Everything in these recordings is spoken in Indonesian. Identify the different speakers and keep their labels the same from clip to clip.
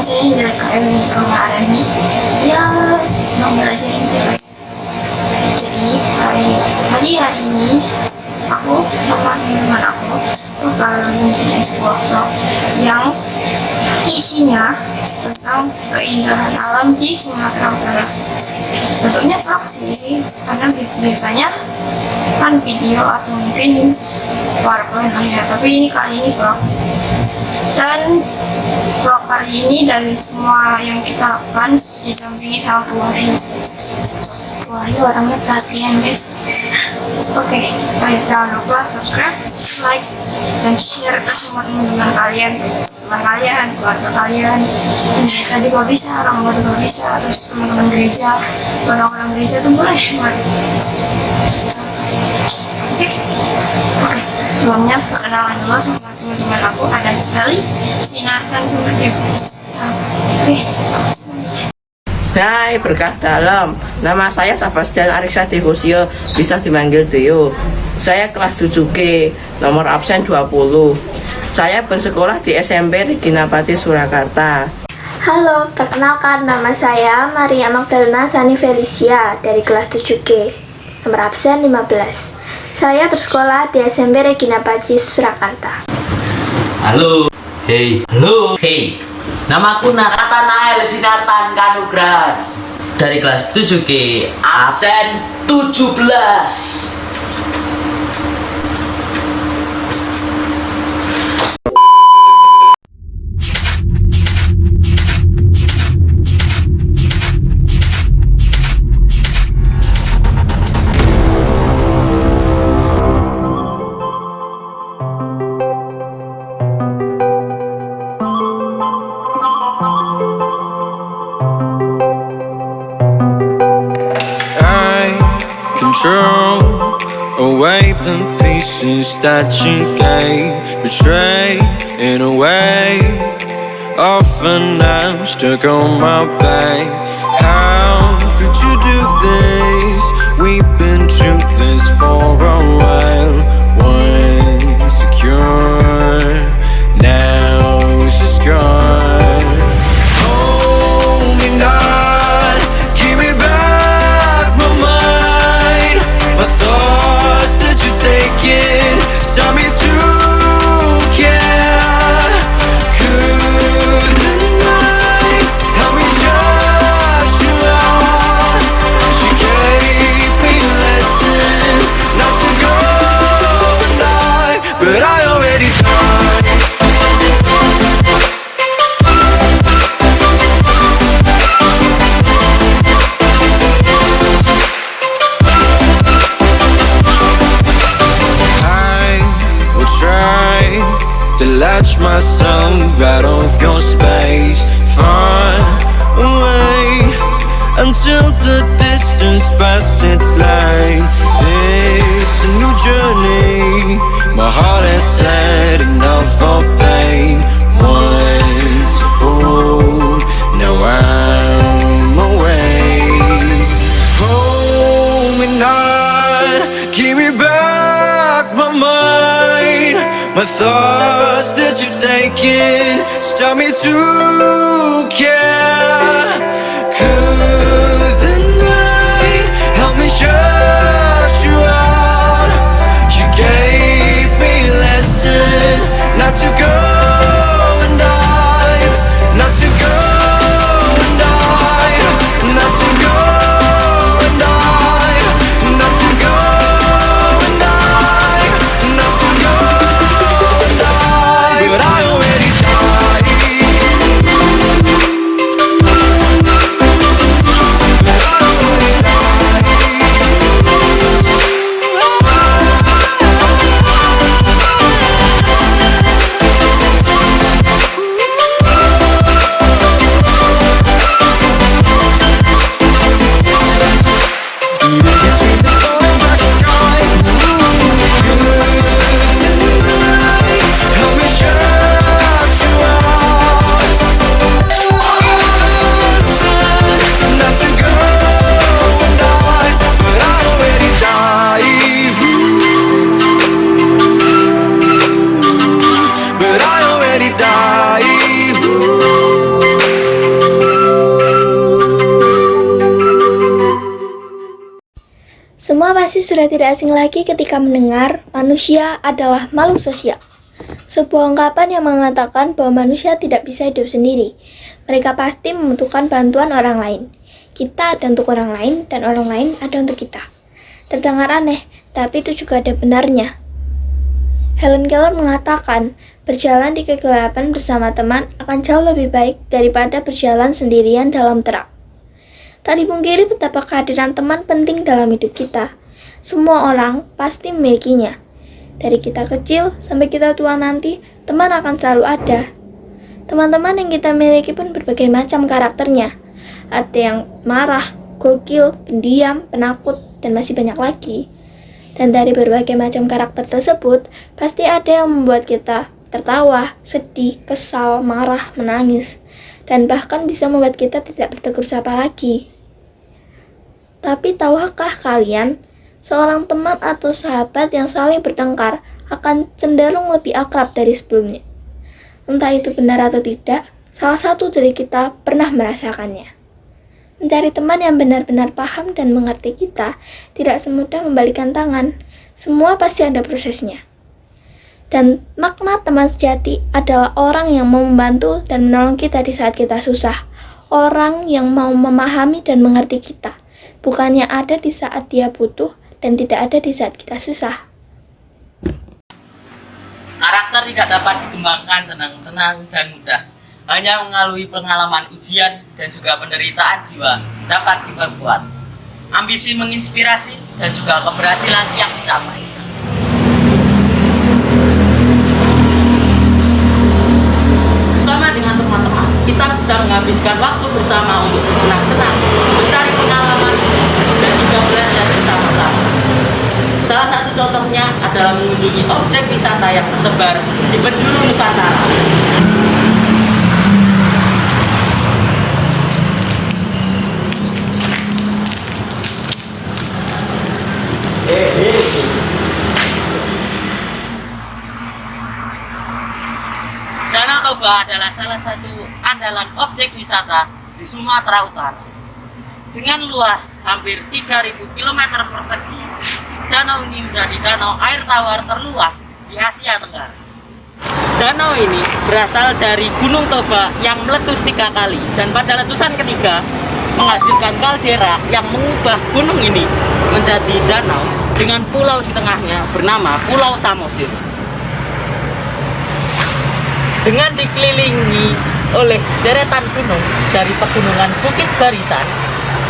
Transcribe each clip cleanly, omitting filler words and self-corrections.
Speaker 1: saya jelek kayak kemarin nih ya, manggil aja yang jelek. Jadi hari ini aku sama teman aku bakal mempunyai sebuah vlog yang isinya tentang keindahan alam di Sumatera Utara. Bentuknya vlog sih, karena biasanya kan video atau mungkin PowerPoint ya, tapi ini kali ini vlog. Dan vlog kali ini dan semua yang kita lakukan didampingi sama keluarga. Keluarga orangnya perhatian guys. Oke, baik, jangan lupa subscribe, like, dan share ke semua teman-teman kalian, keluarga kalian. Tadi juga bisa, orang baru juga bisa, terus teman-teman gereja, orang-orang gereja tuh boleh. Oke, sebelumnya perkenalan dulu sama teman-teman aku, ada Sally, Sinar, dan sama dia. Oke.
Speaker 2: Hai, berkah dalam. Nama saya Sebastian Ariksa Devosio, bisa dipanggil Deo. Saya kelas 7G, nomor absen 20. Saya bersekolah di SMP Regina Pacis Surakarta.
Speaker 3: Halo, perkenalkan nama saya Maria Magdalena Sani Felicia dari kelas 7G, nomor absen 15. Saya bersekolah di SMP Regina Pacis Surakarta.
Speaker 4: Halo, hey, halo, hey. Namaku Narata Nael Sinartan Kanugrah dari kelas 7G, absen 17.
Speaker 5: Control away the pieces that you gave, betray in a way. Often I'm stuck on my back. How could you do this? We've been through this for a while. Once secure, now it's just gone. Hold me not, give me back my mind. My thoughts that you're taking stop me to care. Could the night help me shut you out? She gave me a lesson not to go and die, but I already died. To latch myself out of your space, far away, until the distance passes its line. It's a new journey, my heart has had enough of pain. Once a fool, now I'm away. Hold me not, give me back my mind. My thoughts that you're taking stop me to care. Could the night help me shut you out? You gave me a lesson not to go and dive, not to go and dive, not to go and dive, not to go and dive, not to go. But I already died.
Speaker 3: pasti sudah tidak asing lagi ketika mendengar manusia adalah makhluk sosial. Sebuah ungkapan yang mengatakan bahwa manusia tidak bisa hidup sendiri. Mereka pasti membutuhkan bantuan orang lain. Kita ada untuk orang lain dan orang lain ada untuk kita. Terdengar aneh, tapi itu juga ada benarnya. Helen Keller mengatakan, berjalan di kegelapan bersama teman akan jauh lebih baik daripada berjalan sendirian dalam terang. Tak dipungkiri betapa kehadiran teman penting dalam hidup kita. Semua orang pasti memilikinya. Dari kita kecil sampai kita tua nanti, teman akan selalu ada. Teman-teman yang kita miliki pun berbagai macam karakternya. Ada yang marah, gokil, pendiam, penakut, dan masih banyak lagi. Dan dari berbagai macam karakter tersebut, pasti ada yang membuat kita tertawa, sedih, kesal, marah, menangis, dan bahkan bisa membuat kita tidak bertegur sapa lagi. Tapi tahukah kalian, seorang teman atau sahabat yang saling bertengkar akan cenderung lebih akrab dari sebelumnya. Entah itu benar atau tidak, salah satu dari kita pernah merasakannya. Mencari teman yang benar-benar paham dan mengerti kita tidak semudah membalikan tangan. Semua pasti ada prosesnya. Dan makna teman sejati adalah orang yang mau membantu dan menolong kita di saat kita susah. Orang yang mau memahami dan mengerti kita, bukannya ada di saat dia butuh dan tidak ada di saat kita susah.
Speaker 4: Karakter tidak dapat dikembangkan tenang-tenang dan mudah. Hanya melalui pengalaman ujian dan juga penderitaan jiwa dapat diperkuat. Ambisi menginspirasi dan juga keberhasilan yang dicapai. Bersama dengan teman-teman, kita bisa menghabiskan waktu bersama untuk bersenang-senang, mencari pengalaman, dan juga belajar bersama-sama. Salah satu contohnya adalah mengunjungi objek wisata yang tersebar di penjuru Nusantara. Danau Toba adalah salah satu andalan objek wisata di Sumatera Utara. Dengan luas hampir 3.000 km persegi, danau ini menjadi danau air tawar terluas di Asia Tenggara. Danau ini berasal dari Gunung Toba yang meletus 3 kali, dan pada letusan ketiga menghasilkan kaldera yang mengubah gunung ini menjadi danau dengan pulau di tengahnya bernama Pulau Samosir. Dengan dikelilingi oleh deretan gunung dari pegunungan Bukit Barisan,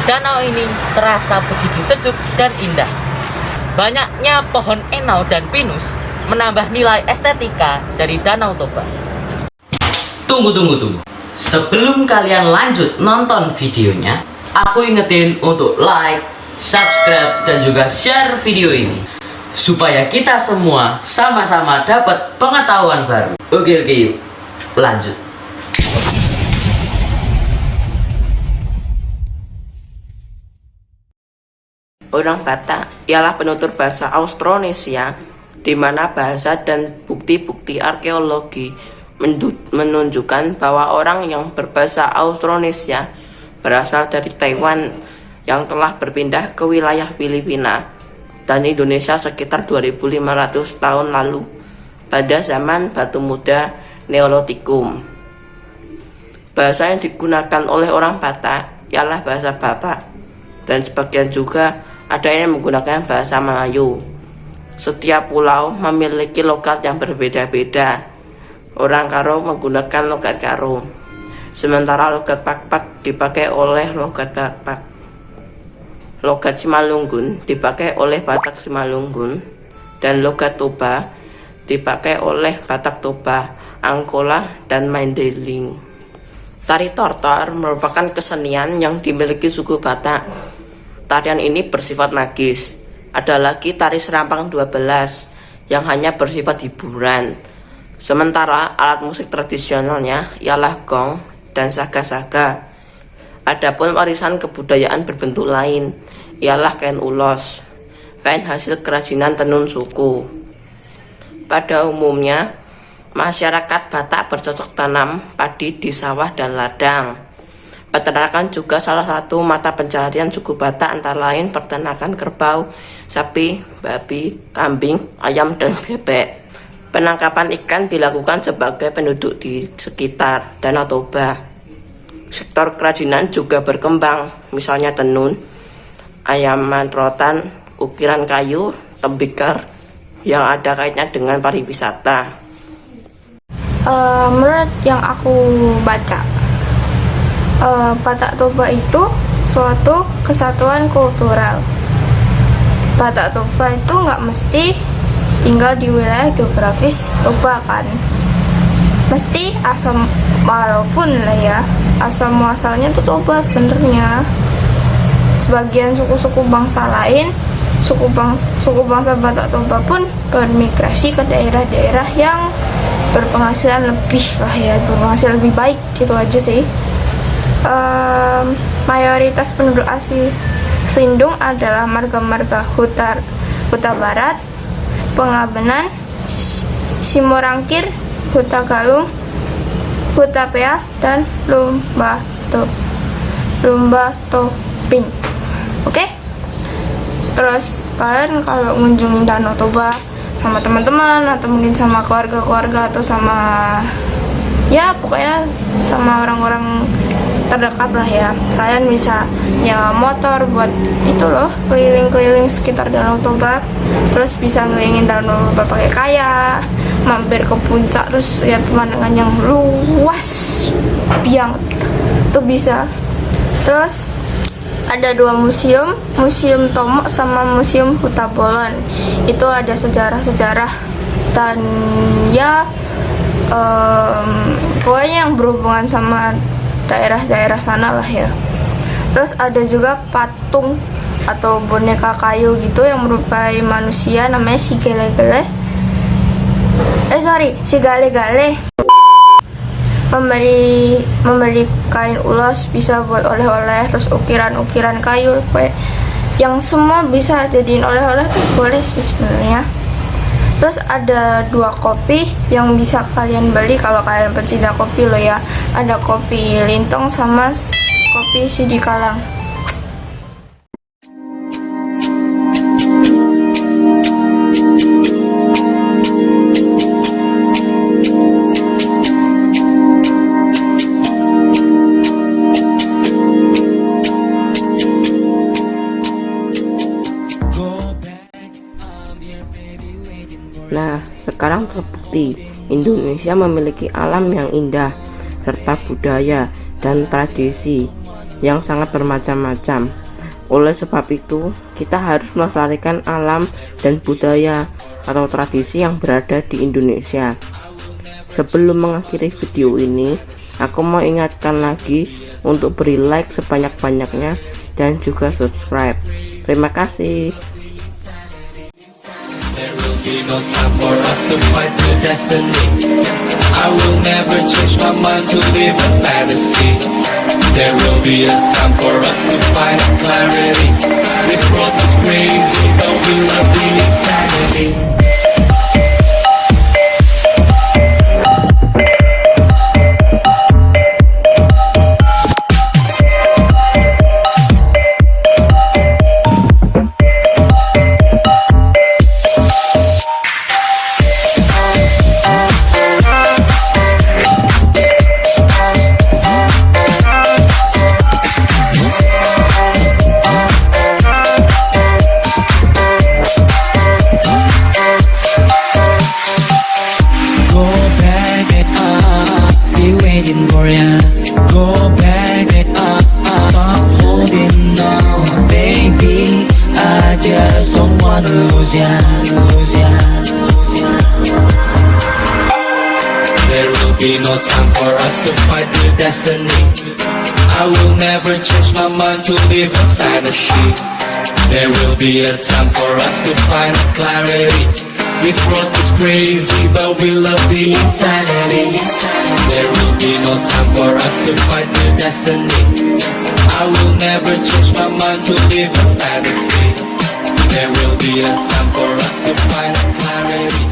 Speaker 4: danau ini terasa begitu sejuk dan indah. Banyaknya pohon enau dan pinus menambah nilai estetika dari Danau Toba. Tunggu. Sebelum kalian lanjut nonton videonya, aku ingetin untuk like, subscribe, dan juga share video ini supaya kita semua sama-sama dapat pengetahuan baru. Oke, yuk lanjut.
Speaker 2: Orang Batak ialah penutur bahasa Austronesia, di mana bahasa dan bukti-bukti arkeologi menunjukkan bahwa orang yang berbahasa Austronesia berasal dari Taiwan yang telah berpindah ke wilayah Filipina dan Indonesia sekitar 2.500 tahun lalu pada zaman batu muda Neolitikum. Bahasa yang digunakan oleh orang Batak ialah bahasa Batak, dan sebagian juga ada yang menggunakan bahasa Melayu. Setiap pulau memiliki logat yang berbeda-beda. Orang Karo menggunakan logat Karo, sementara logat Pakpak dipakai oleh logat Pakpak. Logat Simalungun dipakai oleh Batak Simalungun, dan logat Toba dipakai oleh Batak Toba, Angkola, dan Mandailing. Tari Tortor merupakan kesenian yang dimiliki suku Batak. Tarian ini bersifat magis. Ada lagi tari Serampang 12 yang hanya bersifat hiburan. Sementara alat musik tradisionalnya ialah gong dan saga-saga. Adapun warisan kebudayaan berbentuk lain ialah kain ulos, kain hasil kerajinan tenun suku. Pada umumnya, masyarakat Batak bercocok tanam padi di sawah dan ladang. Peternakan juga salah satu mata pencaharian suku Batak, antara lain peternakan kerbau, sapi, babi, kambing, ayam, dan bebek. Penangkapan ikan dilakukan sebagai penduduk di sekitar Danau Toba. Sektor kerajinan juga berkembang, misalnya tenun, anyaman rotan, ukiran kayu, tembikar, yang ada kaitannya dengan pariwisata.
Speaker 3: Menurut yang aku baca, Batak Toba itu suatu kesatuan kultural. Batak Toba itu nggak mesti tinggal di wilayah geografis Toba kan. Mesti asal, walaupun lah ya, asal muasalnya itu Toba sebenarnya. Sebagian suku-suku bangsa lain, suku bangsa Batak Toba pun bermigrasi ke daerah-daerah yang berpenghasilan lebih lah ya, berpenghasilan lebih baik gitu aja sih. Mayoritas penduduk asli Lindung adalah marga-marga Huta Barat, Pengabenan, Simorangkir, Huta Galung, Huta Pea, dan Lumba Toping. Oke? Terus kalian kalau mengunjungi Danau Toba sama teman-teman atau mungkin sama keluarga-keluarga atau sama ya pokoknya sama orang-orang terdekat lah ya, kalian bisa nyewa motor buat itu loh, keliling-keliling sekitar Danau Toba, terus bisa ngelilingin Danau Toba pakai kayak, mampir ke puncak terus lihat pemandangan yang luas banget, itu bisa. Terus ada dua museum, Museum Tomok sama Museum Huta Bolon. Itu ada sejarah-sejarah dan ya pokoknya yang berhubungan sama daerah-daerah sana lah ya. Terus ada juga patung atau boneka kayu gitu yang merupakan manusia, namanya si Gale-Gale. Si Gale-Gale. Memberi kain ulos, bisa buat oleh-oleh, terus ukiran-ukiran kayu, yang semua bisa jadiin oleh-oleh tuh boleh sih sebenarnya. Terus ada dua kopi yang bisa kalian beli kalau kalian pecinta kopi loh ya. Ada kopi Lintong sama kopi Sidi Kalang.
Speaker 2: Nah, sekarang terbukti Indonesia memiliki alam yang indah serta budaya dan tradisi yang sangat bermacam-macam. Oleh sebab itu, kita harus melestarikan alam dan budaya atau tradisi yang berada di Indonesia. Sebelum mengakhiri video ini, aku mau ingatkan lagi untuk beri like sebanyak-banyaknya dan juga subscribe. Terima kasih.
Speaker 5: There will be no time for us to fight the destiny. I will never change my mind to live a fantasy. There will be a time for us to find clarity. This world is crazy, but we love the insanity. Go back, stop holding on, baby. I just don't wanna lose ya. There will be no time for us to fight the destiny. I will never change my mind to live a fantasy. There will be a time for us to find clarity. This world is crazy, but we love the insanity. There will be no time for us to fight the destiny. I will never change my mind to live a fantasy. There will be a time for us to find clarity.